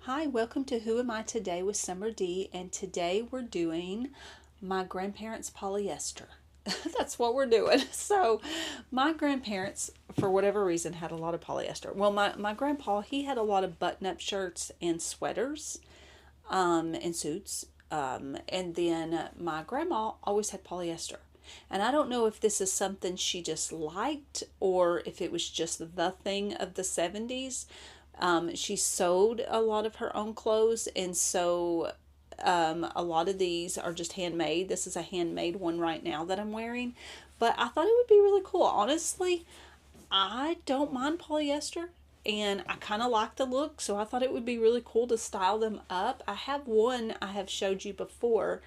Hi, welcome to Who Am I Today with Summer D, and today we're doing my grandparents' polyester. That's what we're doing. So, my grandparents, for whatever reason, had a lot of polyester. Well, my grandpa, he had a lot of button up shirts and sweaters and suits. And then my grandma always had polyester. And I don't know if this is something she just liked or if it was just the thing of the 70s. She sewed a lot of her own clothes, and so a lot of these are just handmade. This is a handmade one right now that I'm wearing, but I thought it would be really cool. Honestly, I don't mind polyester and I kind of like the look, so I thought it would be really cool to style them up. I have one I have showed you before.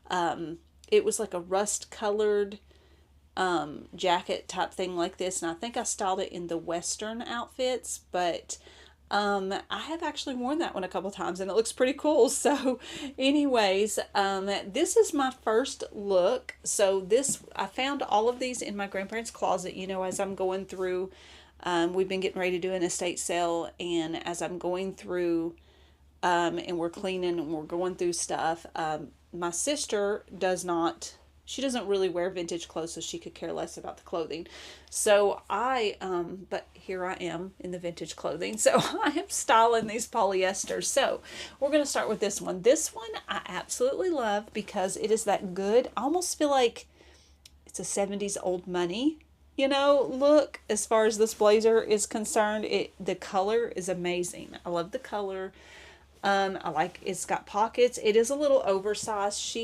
It was like a rust colored jacket type thing like this, and I think I styled it in the Western outfits, but I have actually worn that one a couple times and it looks pretty cool. So, anyways, this is my first look. So, I found all of these in my grandparents' closet, as I'm going through. We've been getting ready to do an estate sale, and as I'm going through and we're cleaning and we're going through stuff, my sister she doesn't really wear vintage clothes, so she could care less about the clothing. So but here I am in the vintage clothing. So I am styling these polyesters. So we're going to start with this one. This one I absolutely love because it is that good. I almost feel like it's a 70s old money, look as far as this blazer is concerned. The color is amazing. I love the color. It's got pockets. It is a little oversized.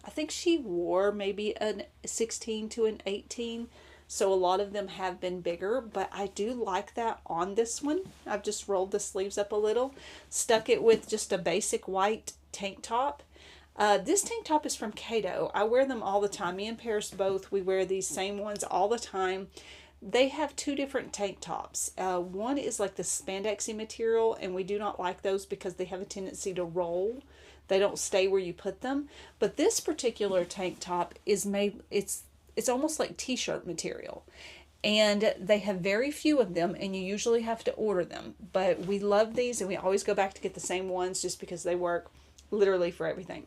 I think she wore maybe a 16 to an 18. So a lot of them have been bigger, but I do like that on this one. I've just rolled the sleeves up a little, stuck it with just a basic white tank top. This tank top is from Cato. I wear them all the time. Me and Paris both, we wear these same ones all the time. They have two different tank tops. One is like the spandexy material, and we do not like those because they have a tendency to roll. They don't stay where you put them. But this particular tank top is made, it's almost like t-shirt material. And they have very few of them, and you usually have to order them. But we love these, and we always go back to get the same ones just because they work literally for everything.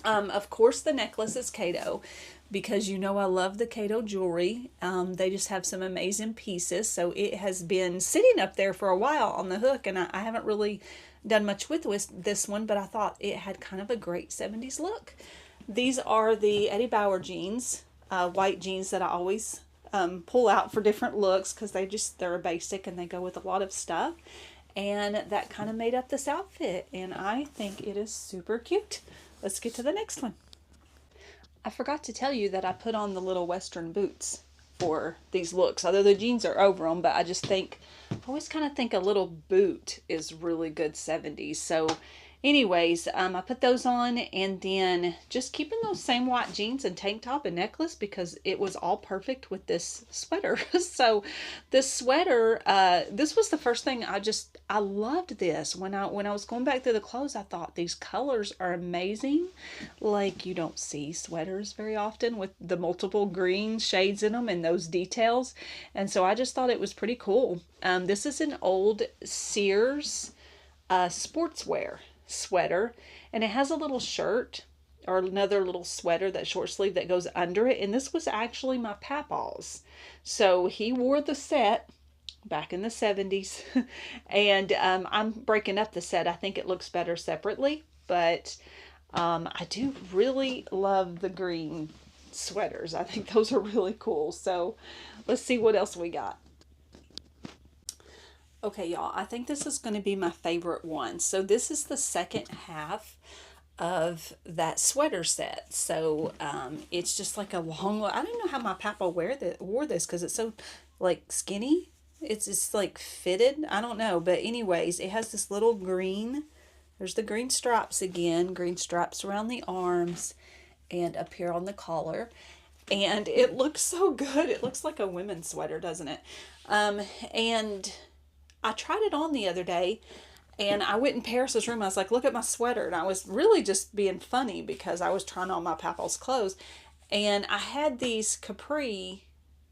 Of course, the necklace is Cato because I love the Cato jewelry. They just have some amazing pieces. So it has been sitting up there for a while on the hook, and I haven't really done much with this one, but I thought it had kind of a great 70s look. These are the Eddie Bauer jeans, white jeans that I always pull out for different looks because they're a basic and they go with a lot of stuff. And that kind of made up this outfit, and I think it is super cute. Let's get to the next one. I forgot to tell you that I put on the little Western boots for these looks. Although the jeans are over them, but I always kind of think a little boot is really good 70s. So anyways, I put those on, and then just keeping those same white jeans and tank top and necklace because it was all perfect with this sweater. So this sweater, this was the first thing I loved this. When I was going back through the clothes, I thought these colors are amazing. Like, you don't see sweaters very often with the multiple green shades in them and those details. And so I just thought it was pretty cool. This is an old Sears sportswear sweater, and it has a little shirt or another little sweater, that short sleeve that goes under it, and this was actually my papa's. So he wore the set back in the 70s and I'm breaking up the set. I think it looks better separately, but I do really love the green sweaters. I think those are really cool. So let's see what else we got. Okay, y'all, I think this is going to be my favorite one. So this is the second half of that sweater set. So it's just like a long, I don't know how my papa wore this because it's so like skinny. It's just like fitted. I don't know. But anyways, it has this little green, there's the green stripes again, green stripes around the arms and up here on the collar. And it looks so good. It looks like a women's sweater, doesn't it? And I tried it on the other day, and I went in Paris's room. I was like, look at my sweater. And I was really just being funny because I was trying on my papa's clothes. And I had these capri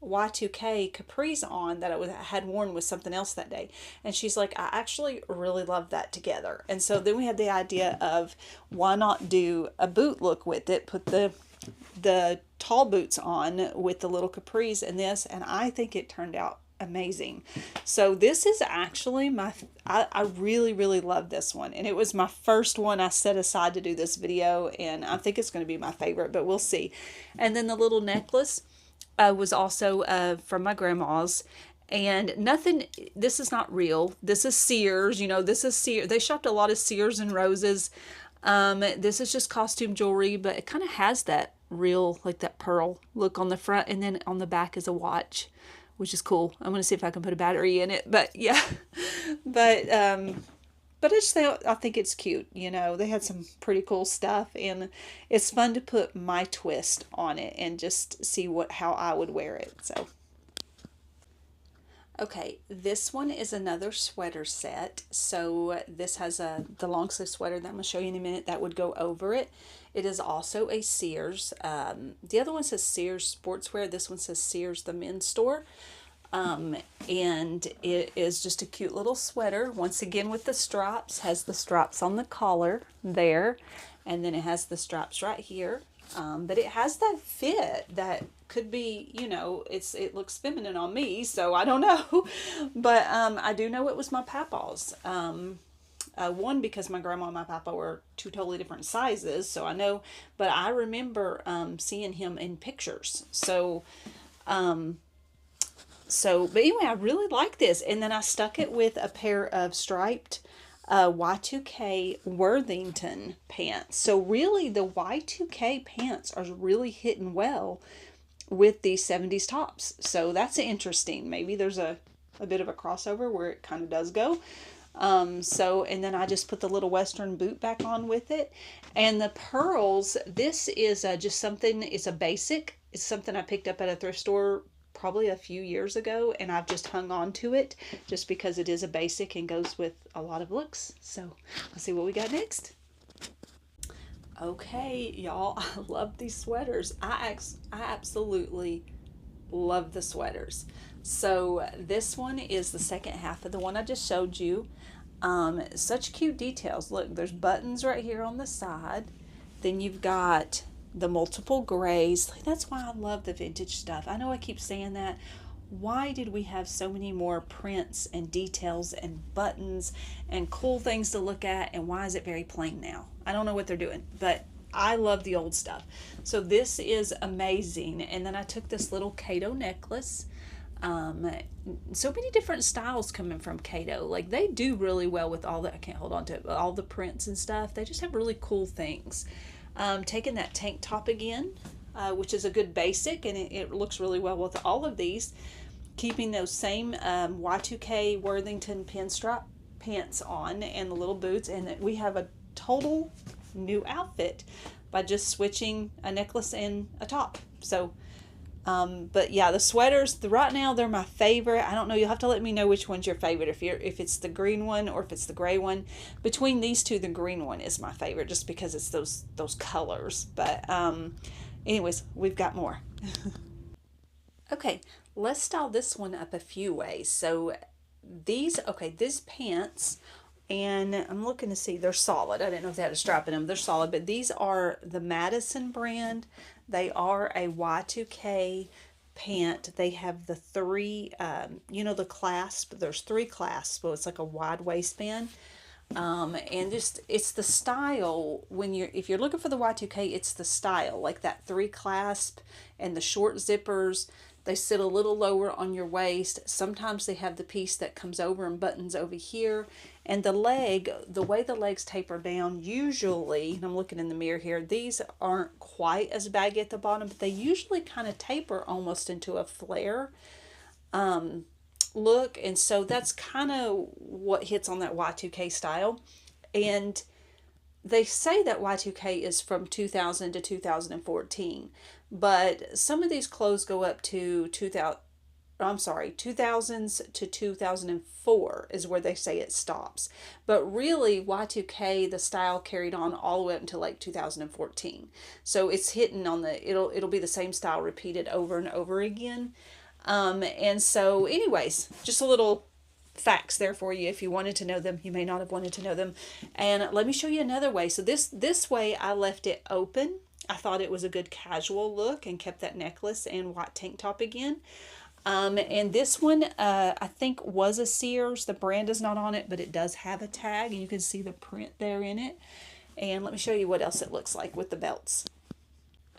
Y2K capris on that I had worn with something else that day. And she's like, I actually really love that together. And so then we had the idea of why not do a boot look with it, put the tall boots on with the little capris and this, and I think it turned out amazing. So this is actually I really, really love this one, and it was my first one I set aside to do this video, and I think it's going to be my favorite, but we'll see. And then the little necklace was also from my grandma's, and nothing, this is not real. This is Sears, this is Sears. They shopped a lot of Sears and Roses. This is just costume jewelry, but it kind of has that real, like that pearl look on the front, and then on the back is a watch, which is cool. I'm going to see if I can put a battery in it, but yeah. But I think it's cute. They had some pretty cool stuff, and it's fun to put my twist on it and just see how I would wear it. So, okay, this one is another sweater set. So this has the long sleeve sweater that I'm going to show you in a minute that would go over it. It is also a Sears. The other one says Sears Sportswear. This one says Sears the men's store. And it is just a cute little sweater, once again with the stripes. Has the stripes on the collar there, and then it has the stripes right here. But it has that fit that could be, it looks feminine on me, so I don't know. But I do know it was my papa's. One, because my grandma and my papa were two totally different sizes, so I know, but I remember seeing him in pictures. But anyway, I really like this. And then I stuck it with a pair of striped Y2K Worthington pants. So really, the Y2K pants are really hitting well with these 70s tops. So that's interesting. Maybe there's a bit of a crossover where it kind of does go. And then I just put the little Western boot back on with it. And the pearls, this is just something, it's a basic. It's something I picked up at a thrift store probably a few years ago, and I've just hung on to it just because it is a basic and goes with a lot of looks. So let's see what we got next. Okay, y'all, I love these sweaters. I absolutely love the sweaters. So this one is the second half of the one I just showed you. Such cute details. Look, there's buttons right here on the side. Then you've got the multiple grays. That's why I love the vintage stuff. I know I keep saying that. Why did we have so many more prints and details and buttons and cool things to look at, and why is it very plain now? I don't know what they're doing, but I love the old stuff. So this is amazing. And then I took this little Kato necklace. So many different styles coming from Kato. Like, they do really well with all the, I can't hold on to it, but all the prints and stuff. They just have really cool things. Taking that tank top again, which is a good basic, and it looks really well with all of these. Keeping those same Y2K Worthington pinstripe pants on and the little boots, and we have a total new outfit by just switching a necklace and a top. So, but yeah, the sweaters, right now they're my favorite. I don't know, you'll have to let me know which one's your favorite, if it's the green one or if it's the gray one. Between these two, the green one is my favorite just because it's those colors. But anyways, we've got more. Okay, let's style this one up a few ways. So these pants, and I'm looking to see, they're solid. I didn't know if they had a stripe in them. They're solid, but these are the Madison brand. They are a Y2K pant. They have the three, the clasp. There's three clasps, so it's like a wide waistband. And just, it's the style. If you're looking for the Y2K, it's the style, like that three clasp and the short zippers. They sit a little lower on your waist. Sometimes they have the piece that comes over and buttons over here. And the way the legs taper down, usually, and I'm looking in the mirror here, these aren't quite as baggy at the bottom, but they usually kind of taper almost into a flare look. And so that's kind of what hits on that Y2K style. And they say that Y2K is from 2000 to 2014, but some of these clothes go up to 2000s to 2004 is where they say it stops. But really, Y2K, the style carried on all the way up until like 2014. So it's hitting on it'll be the same style repeated over and over again. And so anyways, just a little facts there for you if you wanted to know them. You may not have wanted to know them. And let me show you another way. So this way I left it open. I thought it was a good casual look and kept that necklace and white tank top again. And this one, I think was a Sears. The brand is not on it, but it does have a tag, and you can see the print there in it. And let me show you what else it looks like with the belts.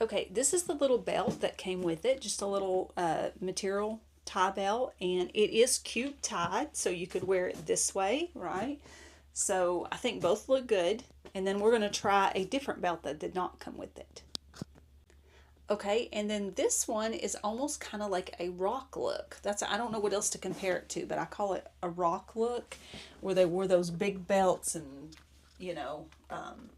Okay, this is the little belt that came with it, just a little material tie belt, and it is cute tied, so you could wear it this way, right? So I think both look good. And then we're going to try a different belt that did not come with it. Okay, and then this one is almost kind of like a rock look. I don't know what else to compare it to, but I call it a rock look, where they wore those big belts and, you know,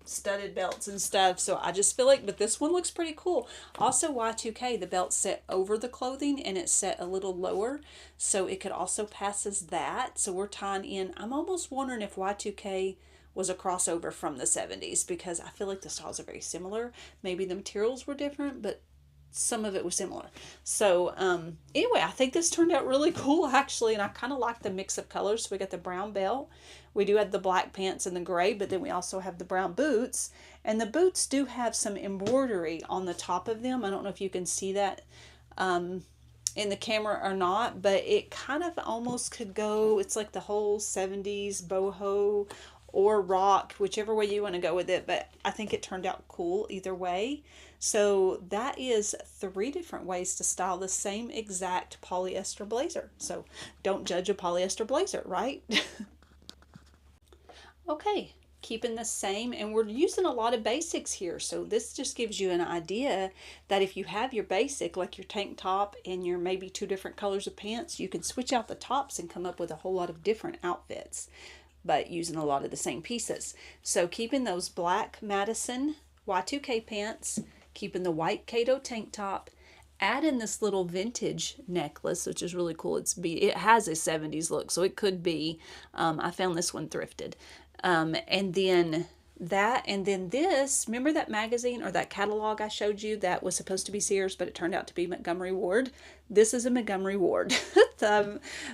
studded belts and stuff. So I just feel like, but this one looks pretty cool. Also Y2K, the belt's set over the clothing and it's set a little lower, so it could also pass as that. So we're tying in, I'm almost wondering if Y2K was a crossover from the 70s, because I feel like the styles are very similar. Maybe the materials were different, but some of it was similar. So anyway, I think this turned out really cool actually, and I kind of like the mix of colors. So we got the brown belt, we do have the black pants and the gray, but then we also have the brown boots, and the boots do have some embroidery on the top of them. I don't know if you can see that in the camera or not, but it kind of almost could go, it's like the whole 70s boho or rock, whichever way you want to go with it, but I think it turned out cool either way. So that is 3 different ways to style the same exact polyester blazer. So don't judge a polyester blazer, right? Okay, keeping the same, and we're using a lot of basics here. So this just gives you an idea that if you have your basic, like your tank top and your maybe 2 different colors of pants, you can switch out the tops and come up with a whole lot of different outfits, but using a lot of the same pieces. So keeping those black Madison Y2K pants, keeping the white Kato tank top, add in this little vintage necklace, which is really cool. It has a 70s look, so it could be. I found this one thrifted. And then that, and then this, remember that magazine or that catalog I showed you that was supposed to be Sears, but it turned out to be Montgomery Ward? This is a Montgomery Ward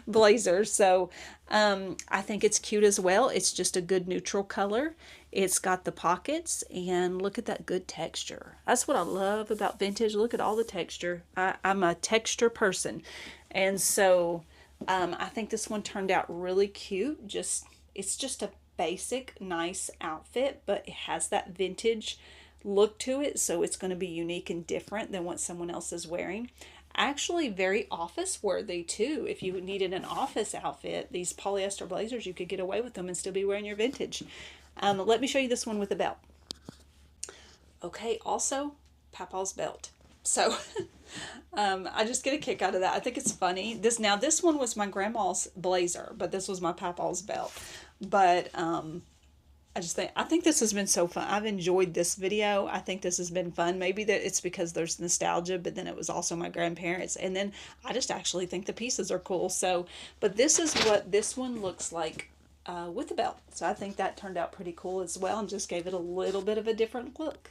blazer. So I think it's cute as well. It's just a good neutral color. It's got the pockets, and look at that good texture. That's what I love about vintage. Look at all the texture. I'm a texture person. And so I think this one turned out really cute. It's just a basic, nice outfit, but it has that vintage look to it, so it's going to be unique and different than what someone else is wearing. Actually very office worthy too. If you needed an office outfit, these polyester blazers, you could get away with them and still be wearing your vintage. Let me show you this one with the belt. Okay, also Papa's belt. So I just get a kick out of that. I think it's funny. This one was my grandma's blazer, but this was my Papa's belt. But I think this has been so fun. I've enjoyed this video. I think this has been fun. Maybe that it's because there's nostalgia, but then it was also my grandparents. And then I just actually think the pieces are cool. So, but this is what this one looks like with the belt. So I think that turned out pretty cool as well, and just gave it a little bit of a different look.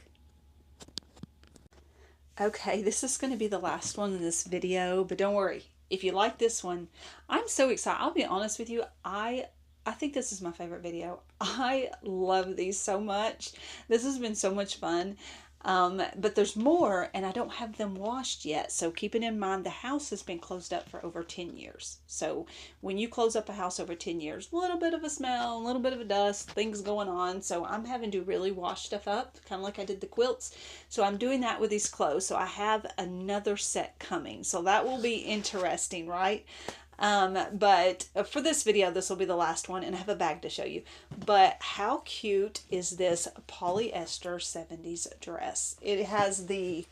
Okay, this is going to be the last one in this video, but don't worry. If you like this one, I'm so excited. I'll be honest with you. I think this is my favorite video. I love these so much. This has been so much fun. But there's more, and I don't have them washed yet. So keeping in mind, the house has been closed up for over 10 years. So when you close up a house over 10 years, a little bit of a smell, a little bit of a dust, things going on. So I'm having to really wash stuff up, kind of like I did the quilts. So I'm doing that with these clothes. So I have another set coming. So that will be interesting, right? But for this video, this will be the last one, and I have a bag to show you. But how cute is this polyester 70s dress? It has the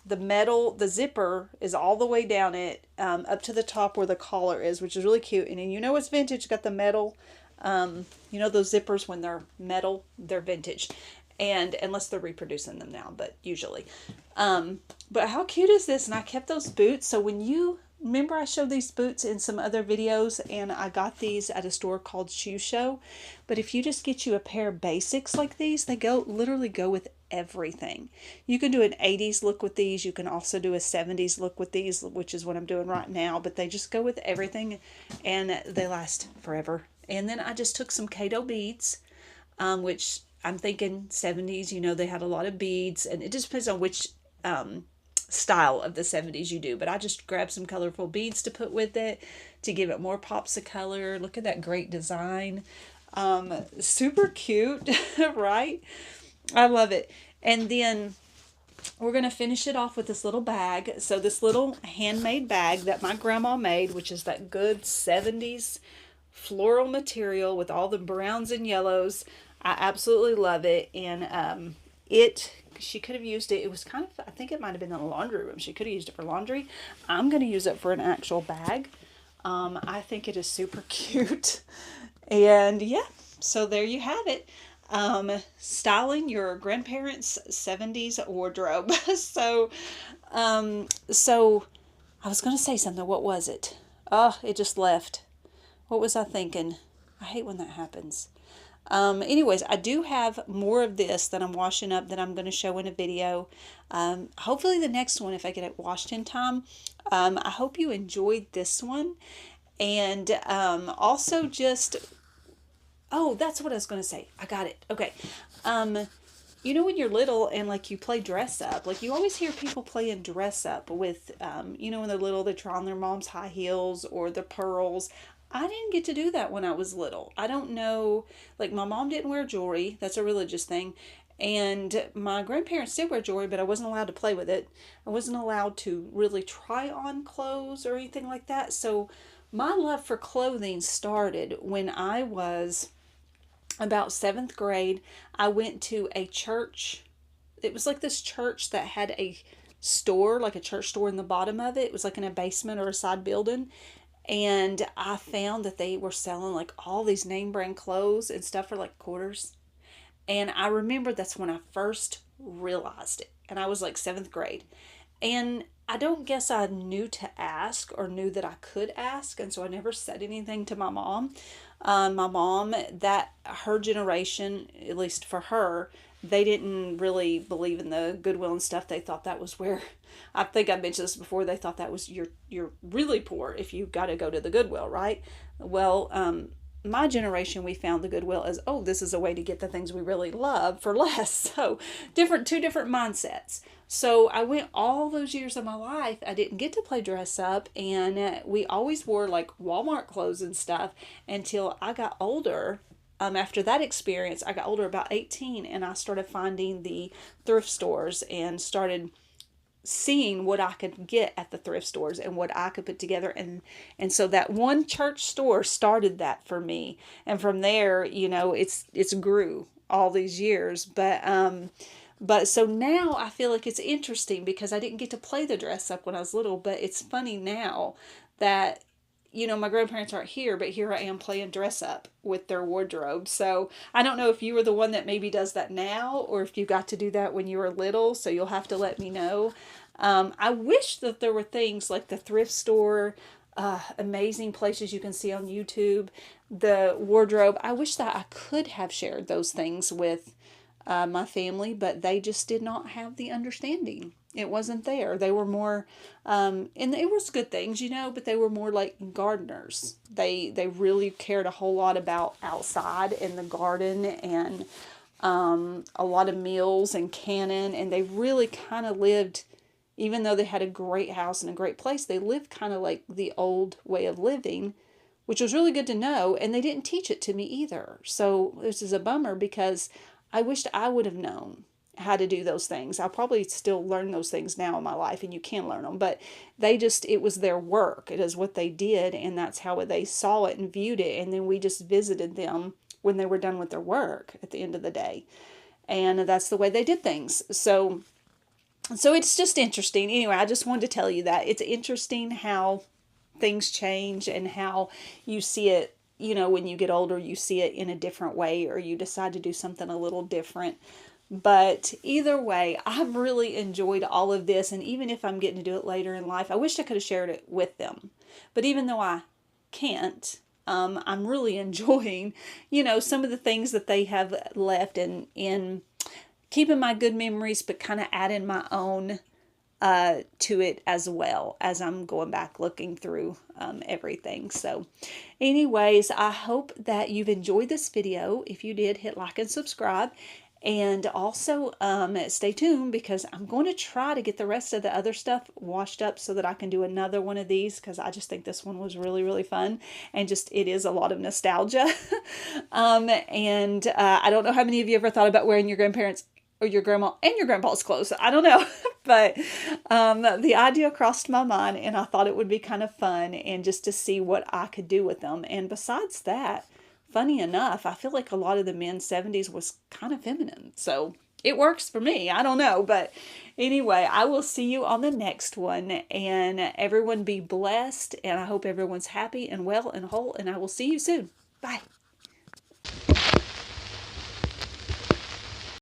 metal, the zipper is all the way down it, up to the top where the collar is, which is really cute. And then you know it's vintage, got the metal, you know those zippers when they're metal, they're vintage. And unless they're reproducing them now, but usually. But how cute is this? And I kept those boots, so when you remember I showed these boots in some other videos, and I got these at a store called Shoe Show. But if you just get you a pair of basics like these, they literally go with everything. You can do an 80s look with these. You can also do a 70s look with these, which is what I'm doing right now. But they just go with everything and they last forever. And then I just took some Kato beads, which I'm thinking 70s, they had a lot of beads. And it just depends on which style of the 70s you do. But I just grabbed some colorful beads to put with it to give it more pops of color. Look at that great design. Super cute, right? I love it. And then we're going to finish it off with this little bag. So this little handmade bag that my grandma made, which is that good 70s floral material with all the browns and yellows. I absolutely love it. And she could have used it. It was kind of, I think it might have been in the laundry room. She could have used it for laundry. I'm going to use it for an actual bag. I think it is super cute. And yeah, so there you have it. Styling your grandparents' 70s wardrobe. So I was going to say something. What was it? Oh, it just left. What was I thinking? I hate when that happens. Anyways, I do have more of this that I'm washing up that I'm going to show in a video. Hopefully the next one, if I get it washed in time. I hope you enjoyed this one. And also just... Oh, that's what I was going to say. I got it. Okay. When you're little and like you play dress up, like you always hear people playing dress up with, when they're little, they try on their mom's high heels or the pearls. I didn't get to do that when I was little. I don't know. Like my mom didn't wear jewelry. That's a religious thing. And my grandparents did wear jewelry, but I wasn't allowed to play with it. I wasn't allowed to really try on clothes or anything like that. So my love for clothing started when I was about 7th grade. I went to a church. It was like this church that had a store, like a church store in the bottom of it. It was like in a basement or a side building. And I found that they were selling like all these name brand clothes and stuff for like quarters. And I remember that's when I first realized it. And I was like 7th grade. And I don't guess I knew to ask or knew that I could ask. And so I never said anything to my mom. My mom, that her generation, at least for her, they didn't really believe in the Goodwill and stuff. They thought that was where, I think I mentioned this before, they thought that was you're really poor if you got to go to the Goodwill, right? Well, my generation, we found the Goodwill as, oh, this is a way to get the things we really love for less. So two different mindsets. So I went all those years of my life, I didn't get to play dress up, and we always wore like Walmart clothes and stuff until I got older. After that experience, I got older, about 18, and I started finding the thrift stores and started seeing what I could get at the thrift stores and what I could put together. And so that one church store started that for me. And from there, it's grew all these years. But so now I feel like it's interesting because I didn't get to play the dress up when I was little, but it's funny now that, my grandparents aren't here, but here I am playing dress up with their wardrobe. So I don't know if you were the one that maybe does that now or if you got to do that when you were little. So you'll have to let me know. I wish that there were things like the thrift store, amazing places you can see on YouTube, the wardrobe. I wish that I could have shared those things with my family, but they just did not have the understanding. It wasn't there. They were more, and it was good things, but they were more like gardeners. They really cared a whole lot about outside in the garden and a lot of meals and canning, and they really kind of lived, even though they had a great house and a great place, they lived kind of like the old way of living, which was really good to know, and they didn't teach it to me either. So this is a bummer because I wished I would have known how to do those things. I'll probably still learn those things now in my life, and you can learn them, but it was their work. It is what they did, and that's how they saw it and viewed it, and then we just visited them when they were done with their work at the end of the day. And that's the way they did things. So it's just interesting. Anyway, I just wanted to tell you that. It's interesting how things change and how you see it, when you get older, you see it in a different way, or you decide to do something a little different. But either way, I've really enjoyed all of this. And even if I'm getting to do it later in life, I wish I could have shared it with them. But even though I can't, I'm really enjoying, some of the things that they have left in keeping my good memories, but kind of adding my own to it as well as I'm going back looking through everything. So anyways, I hope that you've enjoyed this video. If you did, hit like and subscribe. And also stay tuned, because I'm going to try to get the rest of the other stuff washed up so that I can do another one of these, because I just think this one was really, really fun. And just, it is a lot of nostalgia. I don't know how many of you ever thought about wearing your grandparents or your grandma and your grandpa's clothes. I don't know. But the idea crossed my mind, and I thought it would be kind of fun, and just to see what I could do with them. And besides that, funny enough, I feel like a lot of the men's 70s was kind of feminine. So it works for me. I don't know. But anyway, I will see you on the next one. And everyone be blessed. And I hope everyone's happy and well and whole. And I will see you soon. Bye.